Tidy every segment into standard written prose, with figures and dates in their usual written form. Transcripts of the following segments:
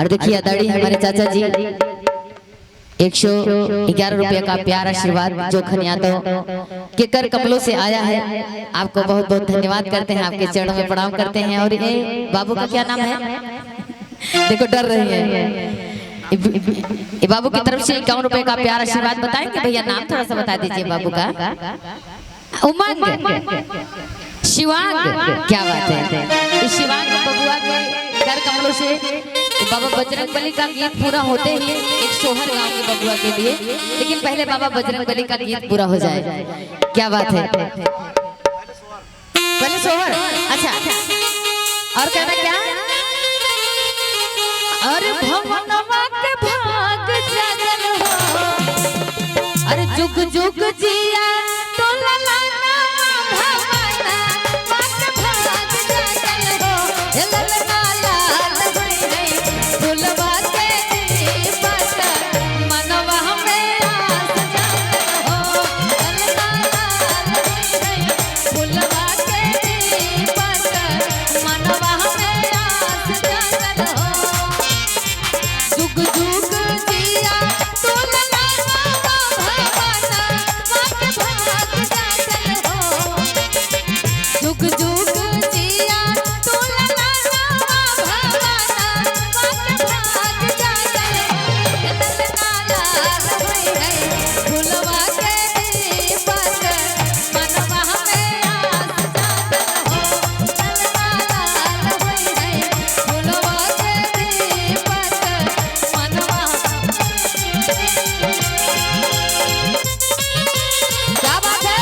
और देखिए अदाड़ी हमारे चाचा जी 111 रुपये का प्यार आशीर्वाद जो खनियादों के कर कमलों से आया है। आपको बहुत बहुत धन्यवाद करते हैं, आपके चरणों में प्रणाम करते हैं। और ये बाबू का क्या नाम है? देखो डर रही है। बाबू की तरफ से 51 रुपये का प्यार आशीर्वाद बताएंगे भैया? नाम थोड़ा सा बता दीजिए बाबू का। उमंग, शिवांग, क्या बात है। इस शिवांग बबुआ के कर कमलों से बाबा बजरंगबली का गीत पूरा होते ही एक सोहर गांव के बबुआ के लिए, लेकिन पहले बाबा बजरंगबली का गीत पूरा हो जाए। क्या बात है, पहले सोहर। अच्छा, और कहना क्या? अरे भवनवा के भाग जागल हो, अरे जुग जुग जिया तो ललना भवना के भाग जागल हो। ललना लाल हुई है फुलवा के दीपक मनवा में आस जागल हो। ललना लाल हुई है फुलवा के दीपक मनवा में आस जागल हो। जुग जुग जिया तो ललना भवना के भाग जागल हो। जुग जुग जिया तो ललना भवना के भाग जागल हो। ललना लाल हुई है फुलवा के दीपक मनवा में आस जागल हो। ललना लाल हुई है फुलवा के दीपक मनवा। क्या बात है?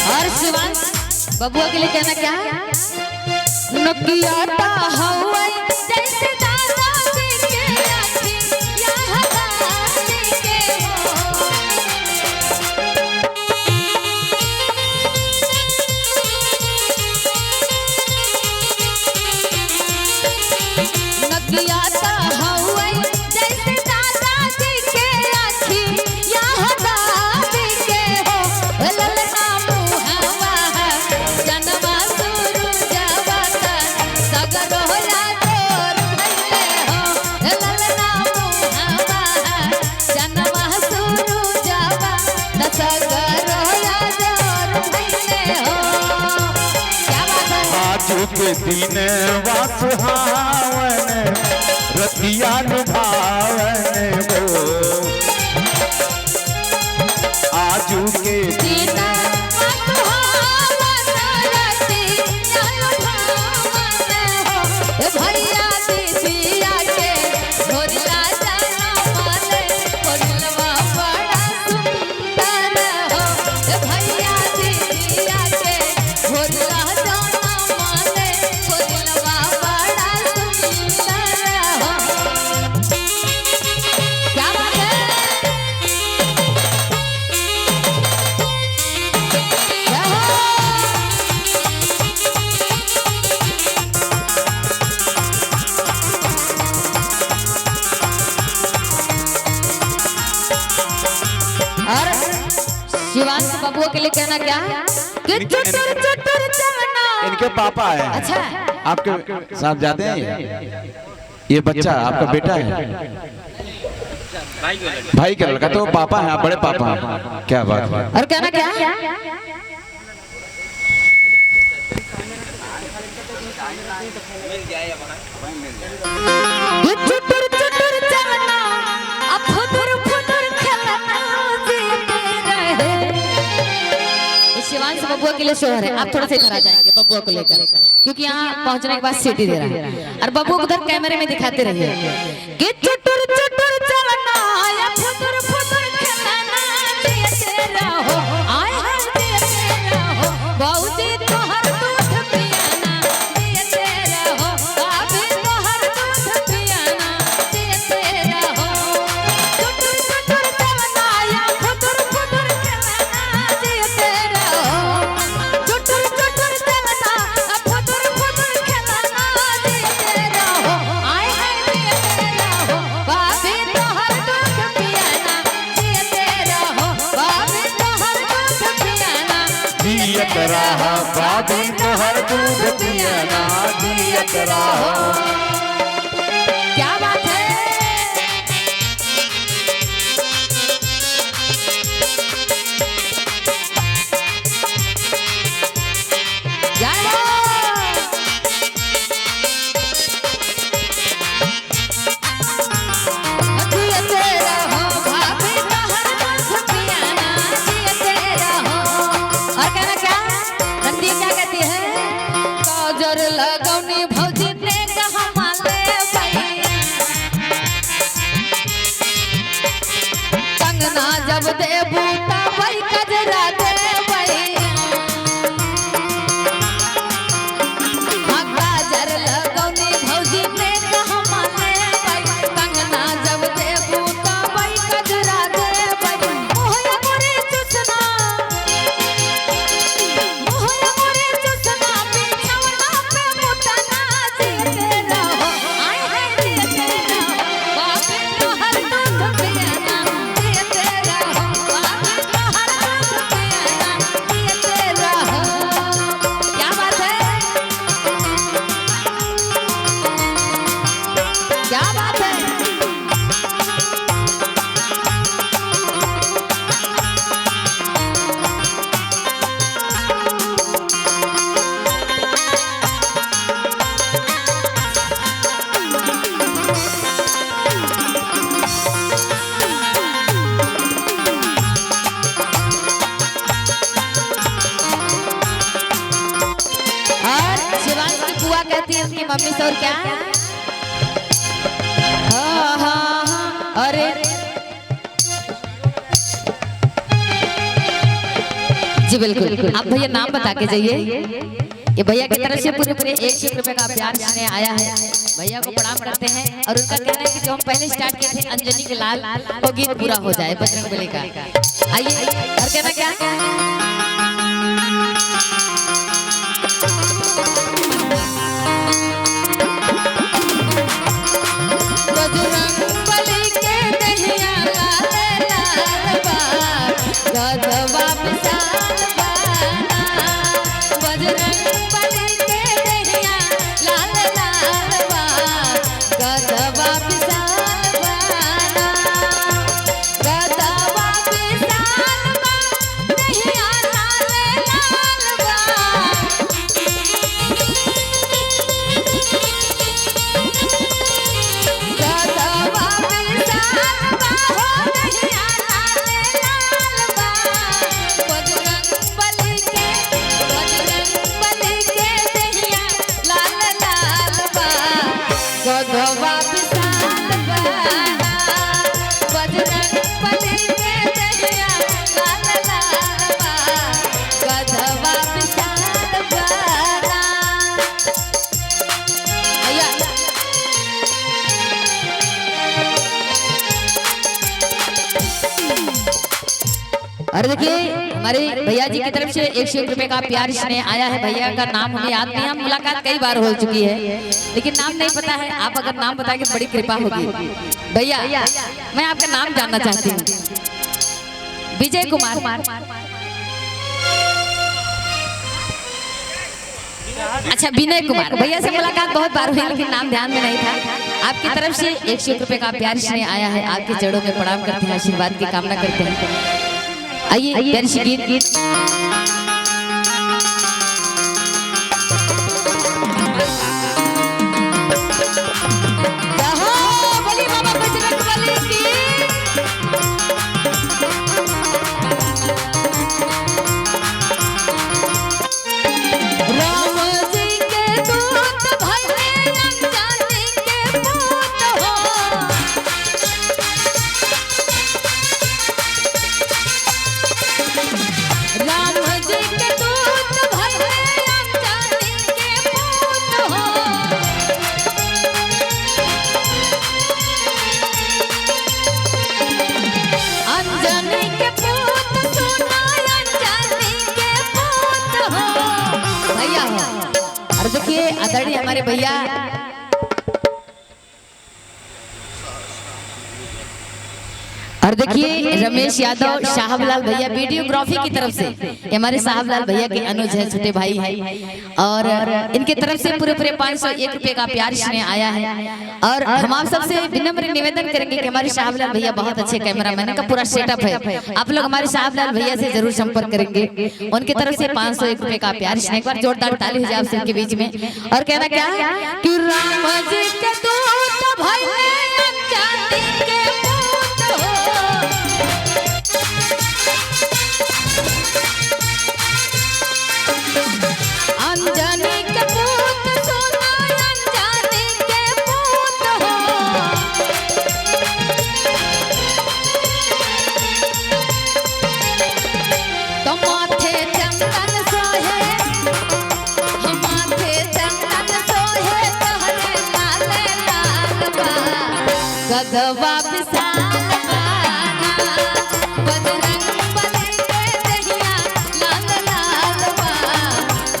और शिवांश बबुआ के लिए कहना क्या है? नकियाता हवाई जैसे दादा जी के आँखी यहाँ दादी के हो। नकियाता हवाई जैसे दादा जी के आँखी यहाँ दादी के हो। ललना मुहवा जनवा सुरु जवाता सगर होला तोर भइले हो। ललना मुहवा जनवा सुरु जवाता सगर होला तोर भइले हो। क्या बात है? आजू के दिन वासुहावन रतिया लुभावन हो। आजू के दिन सुहावन रतिया लुभावन हो। ए भैया दीदिया के ढोलिया जनमले कोलवा बड़ा सुंदर हो। ए भैया दीदिया के ढोलिया जनमले कोलवा बड़ा सुंदर हो। क्या बात है? क्या हो? और शिवांश बबुआ के लिए कहना क्या है? कि चुटुर चुटुर चवना। इनके पापा है। अच्छा, आपके साथ जाते हैं ये बच्चा आपका बेटा है, भाई का लड़का, तो पापा है, आप बड़े पापा हैं। क्या बात है। और कहना क्या है? कि चुटुर चुटुर चवना अब फुदुर फुदुर खेलना जीते रहे। इस शिवांश बबुआ के लिए शोहर है। आप थोड़ा सा इधर आ जाएंगे बबुआ को लेकर, क्योंकि यहाँ पहुंचने के बाद सीटी दे रहा है। और बबुआ उधर कैमरे में दिखाते रहिए कि चुटुर चुटुर चवना या फुदुर फुदुर खेलना जीते रहो। आए हाय जीते रहो। बहुजी तोहर दूध पियाना जीते रहो। भाभी तोहर दूध पियाना जीते रहो। जियत रहा बाबिन तोहर दूध पियना जियत रहा। क्या बात है। लगौनी भौजी ने कहा माले कंगना जब देबू तब कजरा देबै काजर लगौनी भौजी ने कहा माले कंगना जब देबू तब कजरा देबै ओहे मोरे चुसना ओहे मोरे चुसना बिछौना पे मुतना जियते रहो आय है जियते रहो बाबे तोहर दूध पियना जियते रहो बाबे तोहर दूध पियना जियते रहो। क्या बात है। क्या बात है। और शिवांश की बुआ कहती है उसकी मम्मी से और क्या हाँ हाँ हाँ अरे जी बिल्कुल आप भैया नाम बता के जाइए। ये भैया की तरफ से पूरे पूरे 1 रुपए का प्यार स्नेह आया है। भैया को प्रणाम करते हैं और उनका कहना है कि जो हम पहले स्टार्ट किए थे अंजनी के लाल वो गीत पूरा हो जाए बजरंगबली का। आइए और कहना क्या बजरंगबली के दहिया लाल लाल बा गदवा विशाल बाना बजरंगबली के दहिया लाल लाल बा गदवा विशाल बाना गदवा विशाल बा दहिया लाल लाल बा गदवा विशाल बा हो दहिया लाल लाल बा बजरंगबली के दहिया लाल लाल बा गदवा विशाल बाना बजरंगबली के दहिया लाल लाल बा गदवा विशाल बाना। भैया और देखिए हमारे भैया जी की तरफ से 101 रुपए का प्यार स्नेह आया है। भैया का नाम हमें याद नहीं, हम मुलाकात कई बार हो चुकी है लेकिन नाम नहीं पता है। आप अगर नाम बताएंगे बड़ी कृपा होगी। भैया मैं आपका नाम जानना चाहती हूँ। विजय कुमार। अच्छा विनय कुमार। भैया से मुलाकात बहुत बार हुई लेकिन नाम ध्यान में नहीं था। आपकी तरफ से 101 रुपए का प्यार स्नेह आया है। आपके जड़ों में प्रणाम करते हैं, आशीर्वाद की कामना करते हैं। आइए प्यारी सी गीत बली बाबा बजरंगबली की राम जी के दूत भले अंजनी के पूत हो राम जी के दूत भले अंजनी के पूत हो अंजनी के पूत सुना अंजनी के पूत हो भैया हो। और देखिए आदरणीय हमारे भैया और देखिए रमेश यादव साहबलाल भैया वीडियोग्राफी की तरफ से, हमारे साहबलाल भैया के अनुज है, छोटे भाई है, और इनके तरफ से पूरे 501 रुपए का प्यार स्नेह आया है। और हम आप सबसे विनम्र निवेदन करेंगे कि हमारे साहबलाल भैया बहुत अच्छे कैमरामैन का पूरा सेटअप है, आप लोग हमारे साहबलाल भैया से जरूर संपर्क करेंगे। उनकी तरफ से 501 रुपए का प्यार स्नेह, एक बार जोरदार ताली हो जाए आप सबके बीच में। और कहना क्या कि राम जी के दूत भाई जाति के पूत हो, अंजनी के पूत सोना अंजनी के पूत हो, तो माथे चंदन सोहे, माथे चंदन सोहे, तोहरे लाले लाल बा गदवा विशाल बाना, बजरंग बली के दहिया लाल लाल बा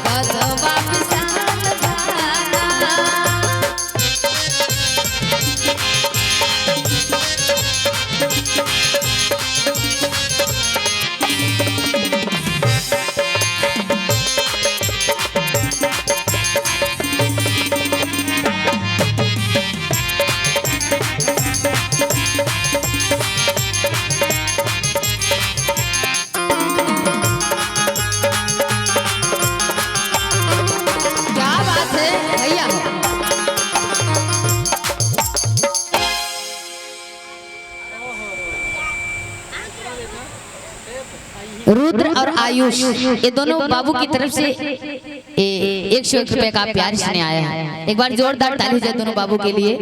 गदवा विशाल बाना। क्या बात है भैया। रुद्र और आयुष ये दोनों बाबू की तरफ से 101 रुपए का प्यार स्नेह आया है। एक बार जोरदार ताली हो जाए दोनों बाबू के लिए।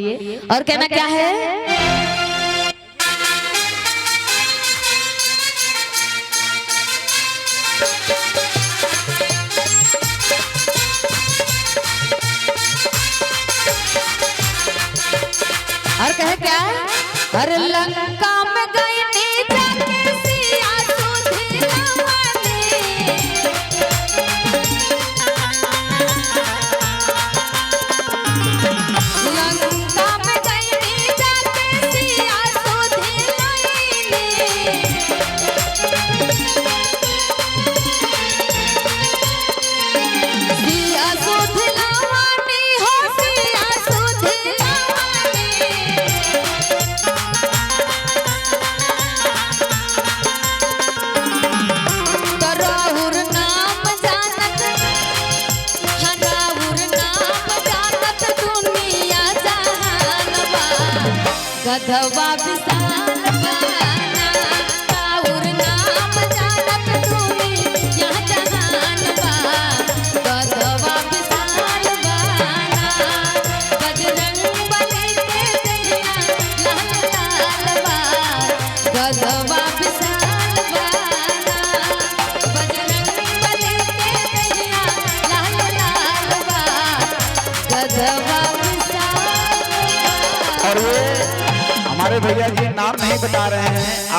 और कहना क्या है, और कहे क्या, हर लंका में गई नी जाके सिया सुधिरवानी, लंका में गई नी जाके सिया सुधिरवानी, सिया सुधिरवानी हो सिया सुधिरवानी, राहुर नाम जानत, राहुर नाम जानत दुनिया जहान बा गधवा विशाल बाना, राहुर नाम जानत दुनिया जहान बा गधवा विशाल बाना, बजरंग बली के दहिया लाल लाल बा गधवा विशाल बाना, बजरंग बली के दहिया लाल लाल बा गधवा विशाल। और वो हमारे भैया जी नाम नहीं बता रहे हैं।